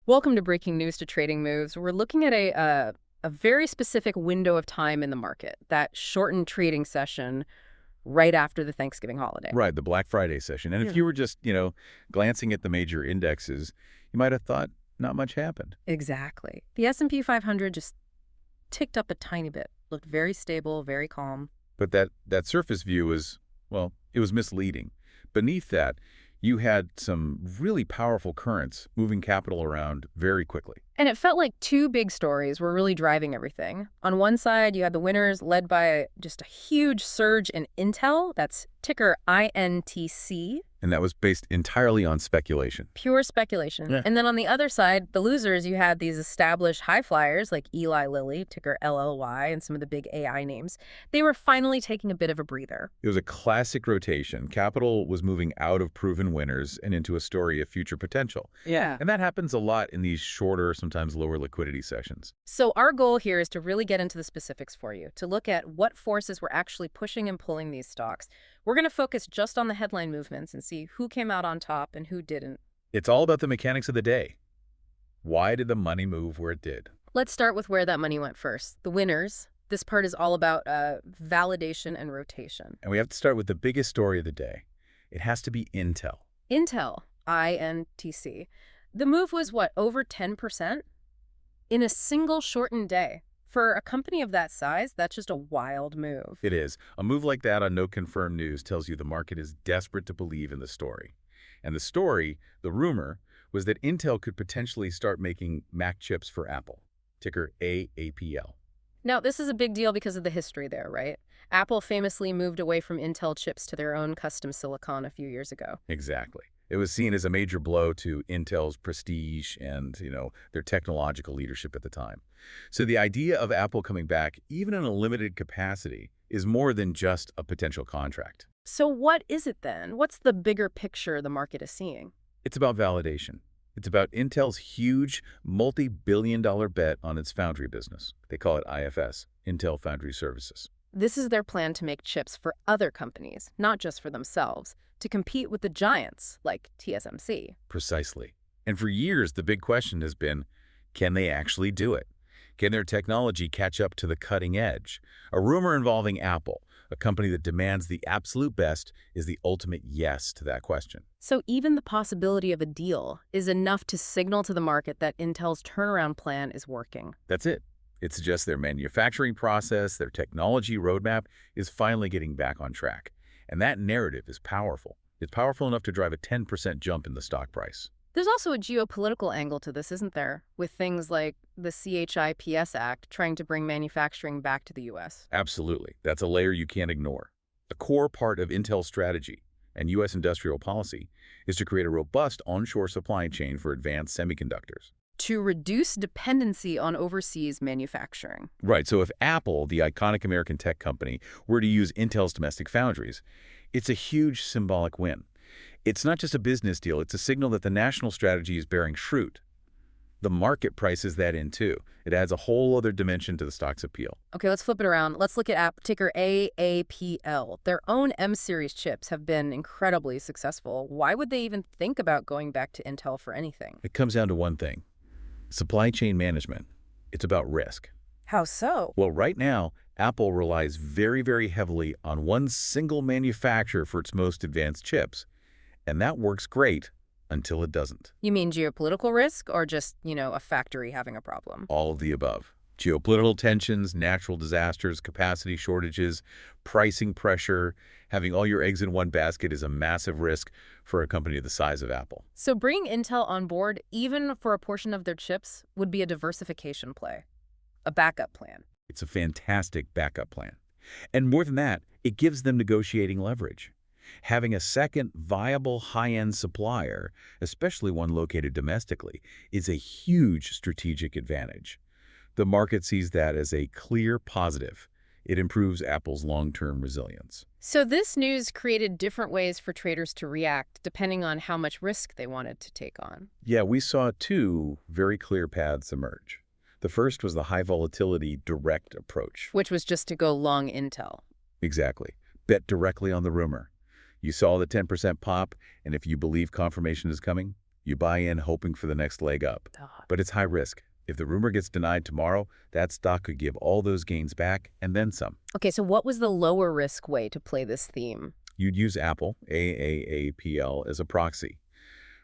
Welcome to Breaking News to Trading Moves. We're looking at a very specific window of time in the market, that shortened trading session right after the Thanksgiving holiday. Right, the Black Friday session. And if you were just, glancing at the major indexes, you might have thought not much happened. Exactly. The S&P 500 just ticked up a tiny bit, looked very stable, very calm. But that surface view was, well, it was misleading. Beneath that, you had some really powerful currents moving capital around very quickly. And it felt like two big stories were really driving everything. On one side, you had the winners led by just a huge surge in Intel, that's ticker INTC. And that was based entirely on speculation. Pure speculation. Yeah. And then on the other side, the losers, you had these established high flyers like Eli Lilly, ticker LLY, and some of the big AI names. They were finally taking a bit of a breather. It was a classic rotation. Capital was moving out of proven winners and into a story of future potential. Yeah. And that happens a lot in these shorter, sometimes lower liquidity sessions. So our goal here is to really get into the specifics for you, to look at what forces were actually pushing and pulling these stocks. We're going to focus just on the headline movements and see who came out on top and who didn't. It's all about the mechanics of the day. Why did the money move where it did? Let's start with where that money went first. The winners. This part is all about validation and rotation. And we have to start with the biggest story of the day. It has to be Intel. Intel, INTC. The move was, what, over 10%? In a single shortened day. For a company of that size, that's just a wild move. It is. A move like that on no confirmed news tells you the market is desperate to believe in the story. And the story, the rumor, was that Intel could potentially start making Mac chips for Apple, ticker AAPL. Now, this is a big deal because of the history there, right? Apple famously moved away from Intel chips to their own custom silicon a few years ago. Exactly. It was seen as a major blow to Intel's prestige and, their technological leadership at the time. So the idea of Apple coming back, even in a limited capacity, is more than just a potential contract. So what is it then? What's the bigger picture the market is seeing? It's about validation. It's about Intel's huge, multi-billion-dollar bet on its Foundry business. They call it IFS, Intel Foundry Services. This is their plan to make chips for other companies, not just for themselves, to compete with the giants like TSMC. Precisely. And for years, the big question has been, can they actually do it? Can their technology catch up to the cutting edge? A rumor involving Apple, a company that demands the absolute best, is the ultimate yes to that question. So even the possibility of a deal is enough to signal to the market that Intel's turnaround plan is working. That's it. It suggests their manufacturing process, their technology roadmap is finally getting back on track. And that narrative is powerful. It's powerful enough to drive a 10% jump in the stock price. There's also a geopolitical angle to this, isn't there? With things like the CHIPS Act trying to bring manufacturing back to the U.S. Absolutely. That's a layer you can't ignore. A core part of Intel's strategy and U.S. industrial policy is to create a robust onshore supply chain for advanced semiconductors. To reduce dependency on overseas manufacturing. Right. So if Apple, the iconic American tech company, were to use Intel's domestic foundries, it's a huge symbolic win. It's not just a business deal. It's a signal that the national strategy is bearing fruit. The market prices that in, too. It adds a whole other dimension to the stock's appeal. Okay, let's flip it around. Let's look at ticker AAPL. Their own M-series chips have been incredibly successful. Why would they even think about going back to Intel for anything? It comes down to one thing. Supply chain management. It's about risk. How so? Well, right now, Apple relies very, very heavily on one single manufacturer for its most advanced chips. And that works great until it doesn't. You mean geopolitical risk or just, a factory having a problem? All of the above. Geopolitical tensions, natural disasters, capacity shortages, pricing pressure. Having all your eggs in one basket is a massive risk for a company the size of Apple. So bringing Intel on board, even for a portion of their chips, would be a diversification play, a backup plan. It's a fantastic backup plan. And more than that, it gives them negotiating leverage. Having a second viable high-end supplier, especially one located domestically, is a huge strategic advantage. The market sees that as a clear positive. It improves Apple's long-term resilience. So this news created different ways for traders to react, depending on how much risk they wanted to take on. Yeah, we saw two very clear paths emerge. The first was the high volatility direct approach. Which was just to go long Intel. Exactly. Bet directly on the rumor. You saw the 10% pop, and if you believe confirmation is coming, You buy in hoping for the next leg up. Ah. But it's high risk. If the rumor gets denied tomorrow, that stock could give all those gains back and then some. Okay, so what was the lower risk way to play this theme? You'd use Apple, AAPL, as a proxy.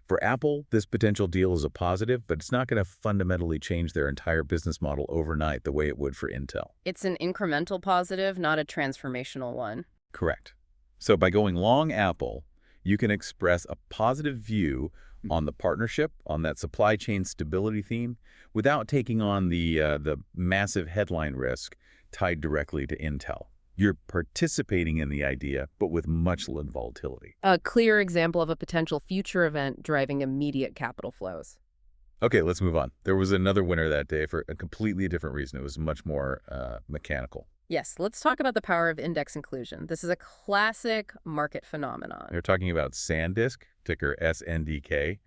For Apple, this potential deal is a positive, but it's not going to fundamentally change their entire business model overnight the way it would for Intel. It's an incremental positive, not a transformational one. Correct. So by going long Apple, you can express a positive view on the partnership, on that supply chain stability theme, without taking on the massive headline risk tied directly to Intel. You're participating in the idea, but with much less volatility. A clear example of a potential future event driving immediate capital flows. Okay, let's move on. There was another winner that day for a completely different reason. It was much more mechanical. Yes, let's talk about the power of index inclusion. This is a classic market phenomenon. They're talking about SanDisk, ticker SNDK.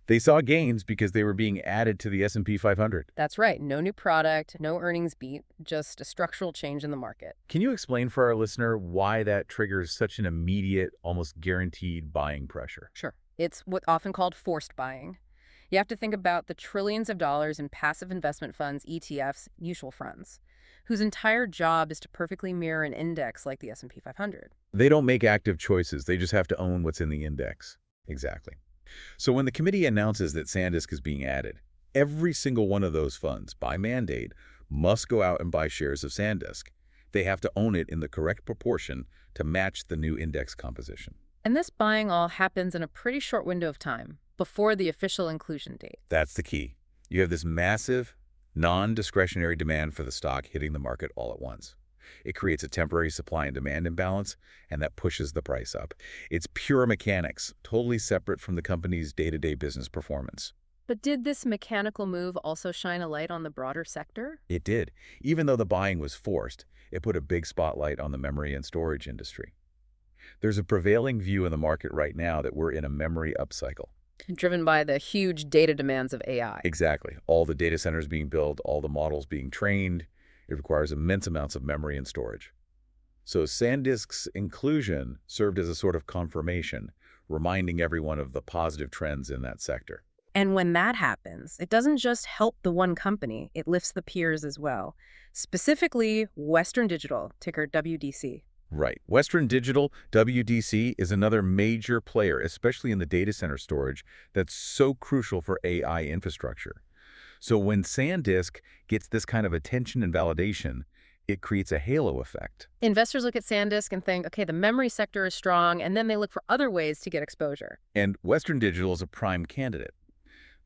They saw gains because they were being added to the S&P 500. That's right. No new product, no earnings beat, just a structural change in the market. Can you explain for our listener why that triggers such an immediate, almost guaranteed buying pressure? Sure. It's what's often called forced buying. You have to think about the trillions of dollars in passive investment funds, ETFs, mutual funds, whose entire job is to perfectly mirror an index like the S&P 500. They don't make active choices. They just have to own what's in the index. Exactly. So when the committee announces that SanDisk is being added, every single one of those funds, by mandate, must go out and buy shares of SanDisk. They have to own it in the correct proportion to match the new index composition. And this buying all happens in a pretty short window of time, before the official inclusion date. That's the key. You have this massive, non-discretionary demand for the stock hitting the market all at once. It creates a temporary supply and demand imbalance, and that pushes the price up. It's pure mechanics, totally separate from the company's day-to-day business performance. But did this mechanical move also shine a light on the broader sector? It did. Even though the buying was forced, it put a big spotlight on the memory and storage industry. There's a prevailing view in the market right now that we're in a memory upcycle. Driven by the huge data demands of AI. Exactly. All the data centers being built, all the models being trained. It requires immense amounts of memory and storage. So SanDisk's inclusion served as a sort of confirmation, reminding everyone of the positive trends in that sector. And when that happens, it doesn't just help the one company, it lifts the peers as well. Specifically, Western Digital, ticker WDC. Right. Western Digital, WDC, is another major player, especially in the data center storage, that's so crucial for AI infrastructure. So when SanDisk gets this kind of attention and validation, it creates a halo effect. Investors look at SanDisk and think, okay, the memory sector is strong, and then they look for other ways to get exposure. And Western Digital is a prime candidate.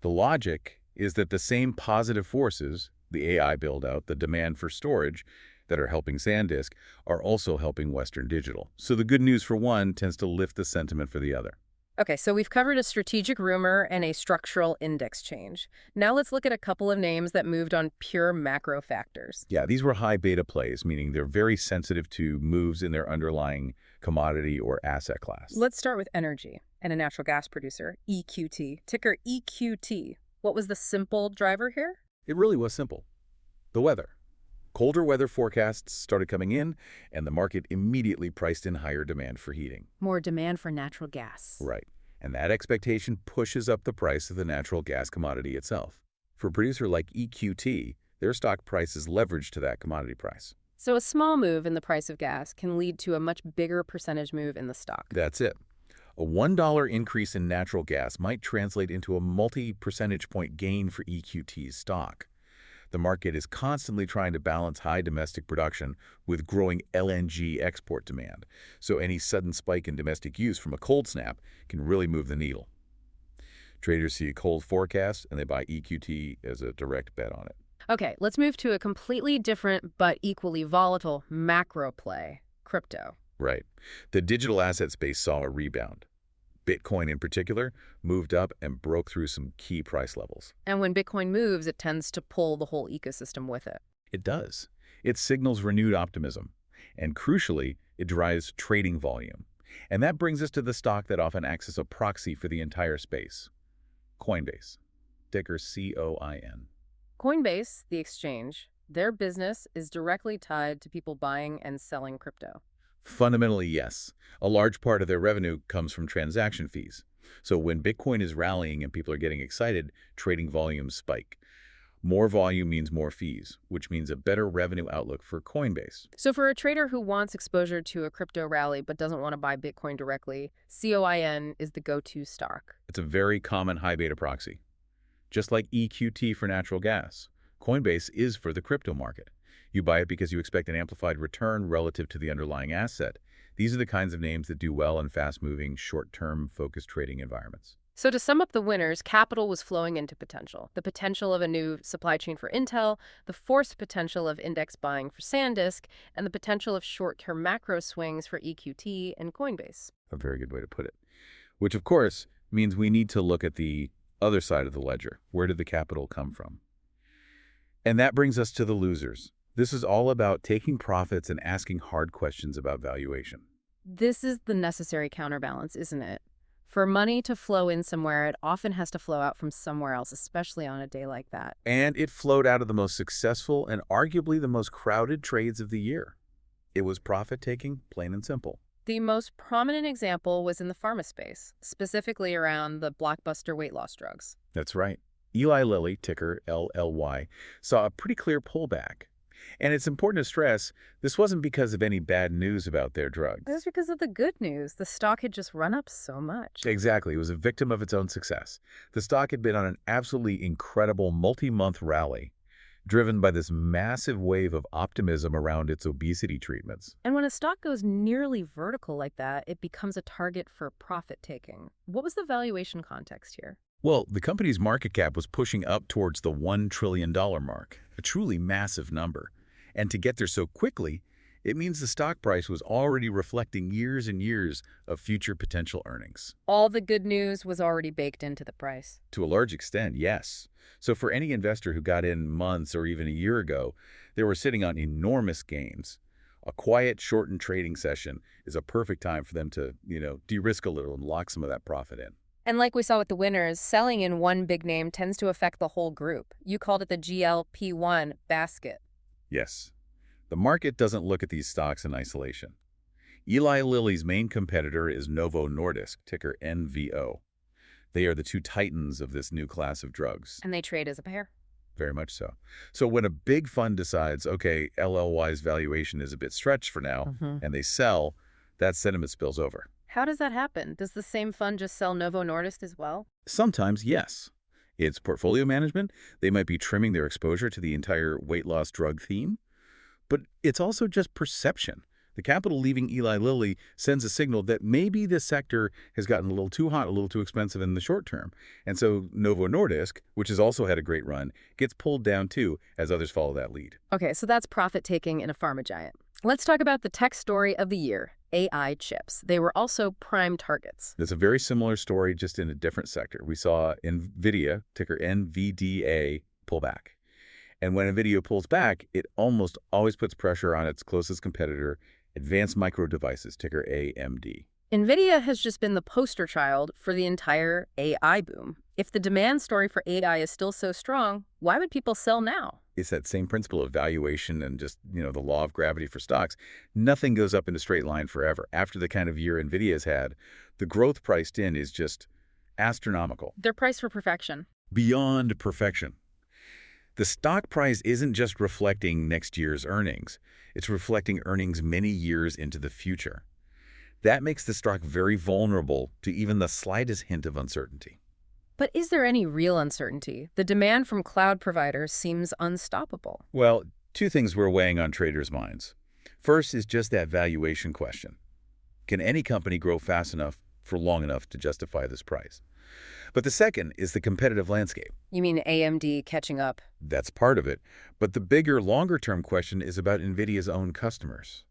The logic is that the same positive forces, the AI build-out, the demand for storage, that are helping SanDisk are also helping Western Digital. So the good news for one tends to lift the sentiment for the other. Okay, so we've covered a strategic rumor and a structural index change. Now let's look at a couple of names that moved on pure macro factors. Yeah, these were high beta plays, meaning they're very sensitive to moves in their underlying commodity or asset class. Let's start with energy and a natural gas producer, EQT, ticker EQT. What was the simple driver here? It really was simple. The weather. Colder weather forecasts started coming in, and the market immediately priced in higher demand for heating. More demand for natural gas. Right. And that expectation pushes up the price of the natural gas commodity itself. For a producer like EQT, their stock price is leveraged to that commodity price. So a small move in the price of gas can lead to a much bigger percentage move in the stock. That's it. A $1 increase in natural gas might translate into a multi-percentage point gain for EQT's stock. The market is constantly trying to balance high domestic production with growing LNG export demand, so any sudden spike in domestic use from a cold snap can really move the needle. Traders see a cold forecast, and they buy EQT as a direct bet on it. Okay, let's move to a completely different but equally volatile macro play, crypto. Right. The digital asset space saw a rebound. Bitcoin in particular moved up and broke through some key price levels. And when Bitcoin moves, it tends to pull the whole ecosystem with it. It does. It signals renewed optimism. And crucially, it drives trading volume. And that brings us to the stock that often acts as a proxy for the entire space. Coinbase, ticker COIN. Coinbase, the exchange, their business is directly tied to people buying and selling crypto. Fundamentally, yes. A large part of their revenue comes from transaction fees. So when Bitcoin is rallying and people are getting excited, trading volumes spike. More volume means more fees, which means a better revenue outlook for Coinbase. So for a trader who wants exposure to a crypto rally but doesn't want to buy Bitcoin directly, COIN is the go-to stock. It's a very common high beta proxy. Just like EQT for natural gas, Coinbase is for the crypto market. You buy it because you expect an amplified return relative to the underlying asset. These are the kinds of names that do well in fast-moving, short-term, focused trading environments. So to sum up the winners, capital was flowing into potential. The potential of a new supply chain for Intel, the forced potential of index buying for SanDisk, and the potential of short-term macro swings for EQT and Coinbase. A very good way to put it. Which, of course, means we need to look at the other side of the ledger. Where did the capital come from? And that brings us to the losers. This is all about taking profits and asking hard questions about valuation. This is the necessary counterbalance, isn't it? For money to flow in somewhere, it often has to flow out from somewhere else, especially on a day like that. And it flowed out of the most successful and arguably the most crowded trades of the year. It was profit-taking, plain and simple. The most prominent example was in the pharma space, specifically around the blockbuster weight loss drugs. That's right. Eli Lilly, ticker LLY, saw a pretty clear pullback. And it's important to stress, this wasn't because of any bad news about their drugs. It was because of the good news. The stock had just run up so much. Exactly. It was a victim of its own success. The stock had been on an absolutely incredible multi-month rally, driven by this massive wave of optimism around its obesity treatments. And when a stock goes nearly vertical like that, it becomes a target for profit-taking. What was the valuation context here? Well, the company's market cap was pushing up towards the $1 trillion mark, a truly massive number. And to get there so quickly, it means the stock price was already reflecting years and years of future potential earnings. All the good news was already baked into the price. To a large extent, yes. So for any investor who got in months or even a year ago, they were sitting on enormous gains. A quiet, shortened trading session is a perfect time for them to, de-risk a little and lock some of that profit in. And like we saw with the winners, selling in one big name tends to affect the whole group. You called it the GLP-1 basket. Yes. The market doesn't look at these stocks in isolation. Eli Lilly's main competitor is Novo Nordisk, ticker NVO. They are the two titans of this new class of drugs. And they trade as a pair. Very much so. So when a big fund decides, okay, LLY's valuation is a bit stretched for now, and they sell, that sentiment spills over. How does that happen? Does the same fund just sell Novo Nordisk as well? Sometimes, yes. It's portfolio management. They might be trimming their exposure to the entire weight loss drug theme. But it's also just perception. The capital leaving Eli Lilly sends a signal that maybe this sector has gotten a little too hot, a little too expensive in the short term. And so Novo Nordisk, which has also had a great run, gets pulled down too as others follow that lead. Okay, so that's profit-taking in a pharma giant. Let's talk about the tech story of the year, AI chips. They were also prime targets. It's a very similar story, just in a different sector. We saw NVIDIA, ticker NVDA, pull back. And when NVIDIA pulls back, it almost always puts pressure on its closest competitor, Advanced Micro Devices, ticker AMD. NVIDIA has just been the poster child for the entire AI boom. If the demand story for AI is still so strong, why would people sell now? It's that same principle of valuation and just, the law of gravity for stocks. Nothing goes up in a straight line forever. After the kind of year NVIDIA's had, the growth priced in is just astronomical. They're priced for perfection. Beyond perfection. The stock price isn't just reflecting next year's earnings. It's reflecting earnings many years into the future. That makes the stock very vulnerable to even the slightest hint of uncertainty. But is there any real uncertainty? The demand from cloud providers seems unstoppable. Well, two things were weighing on traders' minds. First is just that valuation question. Can any company grow fast enough for long enough to justify this price? But the second is the competitive landscape. You mean AMD catching up? That's part of it. But the bigger, longer-term question is about NVIDIA's own customers.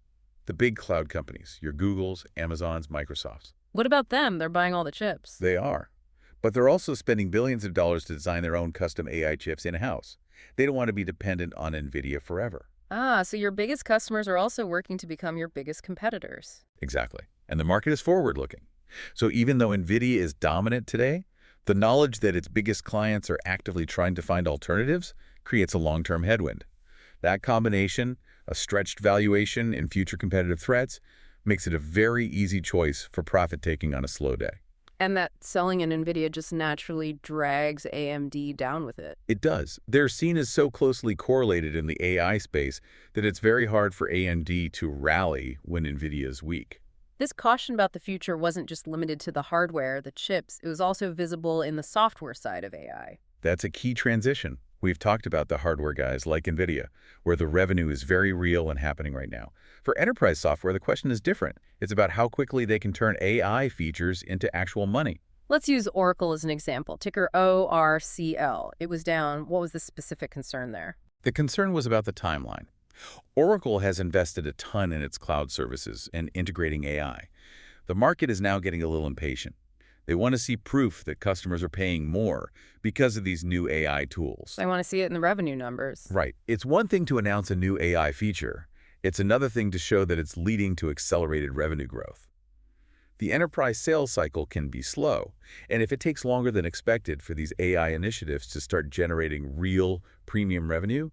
The big cloud companies, your Googles, Amazons, Microsofts. What about them? They're buying all the chips. They are. But they're also spending billions of dollars to design their own custom AI chips in-house. They don't want to be dependent on NVIDIA forever. Ah, so your biggest customers are also working to become your biggest competitors. Exactly. And the market is forward-looking. So even though NVIDIA is dominant today, the knowledge that its biggest clients are actively trying to find alternatives creates a long-term headwind. That combination, a stretched valuation and future competitive threats, makes it a very easy choice for profit-taking on a slow day. And that selling in NVIDIA just naturally drags AMD down with it. It does. They're seen as so closely correlated in the AI space that it's very hard for AMD to rally when NVIDIA is weak. This caution about the future wasn't just limited to the hardware, the chips. It was also visible in the software side of AI. That's a key transition. We've talked about the hardware guys like NVIDIA, where the revenue is very real and happening right now. For enterprise software, the question is different. It's about how quickly they can turn AI features into actual money. Let's use Oracle as an example. Ticker ORCL. It was down. What was the specific concern there? The concern was about the timeline. Oracle has invested a ton in its cloud services and integrating AI. The market is now getting a little impatient. They want to see proof that customers are paying more because of these new AI tools. I want to see it in the revenue numbers. Right. It's one thing to announce a new AI feature. It's another thing to show that it's leading to accelerated revenue growth. The enterprise sales cycle can be slow, and if it takes longer than expected for these AI initiatives to start generating real premium revenue,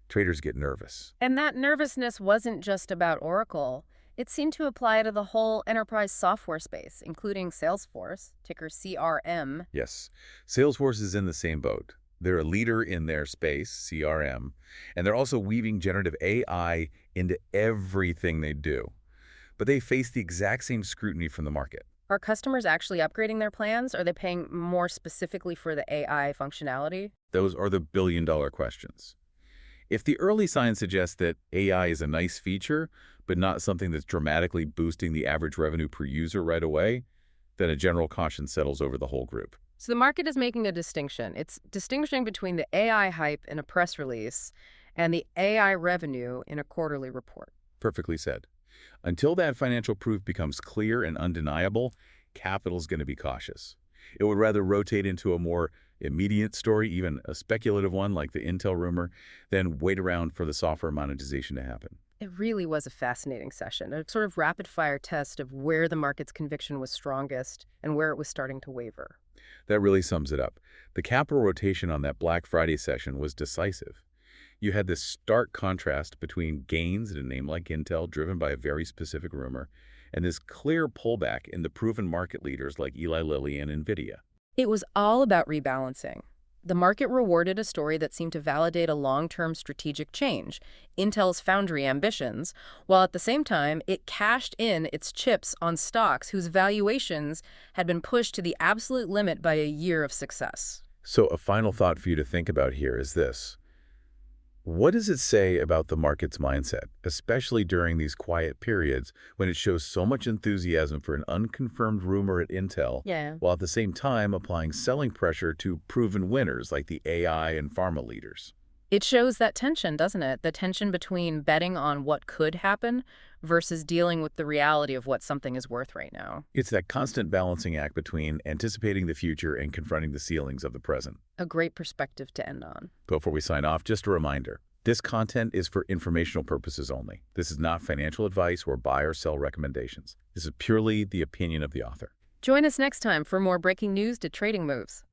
traders get nervous. And that nervousness wasn't just about Oracle. It seemed to apply to the whole enterprise software space, including Salesforce, ticker CRM. Yes, Salesforce is in the same boat. They're a leader in their space, CRM, and they're also weaving generative AI into everything they do. But they face the exact same scrutiny from the market. Are customers actually upgrading their plans? Are they paying more specifically for the AI functionality? Those are the billion-dollar questions. If the early signs suggest that AI is a nice feature, but not something that's dramatically boosting the average revenue per user right away, then a general caution settles over the whole group. So the market is making a distinction. It's distinguishing between the AI hype in a press release and the AI revenue in a quarterly report. Perfectly said. Until that financial proof becomes clear and undeniable, capital's going to be cautious. It would rather rotate into a more immediate story, even a speculative one like the Intel rumor, than wait around for the software monetization to happen. It really was a fascinating session, a sort of rapid-fire test of where the market's conviction was strongest and where it was starting to waver. That really sums it up. The capital rotation on that Black Friday session was decisive. You had this stark contrast between gains in a name like Intel, driven by a very specific rumor, and this clear pullback in the proven market leaders like Eli Lilly and NVIDIA. It was all about rebalancing. The market rewarded a story that seemed to validate a long-term strategic change, Intel's Foundry ambitions, while at the same time it cashed in its chips on stocks whose valuations had been pushed to the absolute limit by a year of success. So a final thought for you to think about here is this. What does it say about the market's mindset, especially during these quiet periods when it shows so much enthusiasm for an unconfirmed rumor at Intel, while at the same time applying selling pressure to proven winners like the AI and pharma leaders? It shows that tension, doesn't it? The tension between betting on what could happen versus dealing with the reality of what something is worth right now. It's that constant balancing act between anticipating the future and confronting the ceilings of the present. A great perspective to end on. Before we sign off, just a reminder. This content is for informational purposes only. This is not financial advice or buy or sell recommendations. This is purely the opinion of the author. Join us next time for more breaking news to trading moves.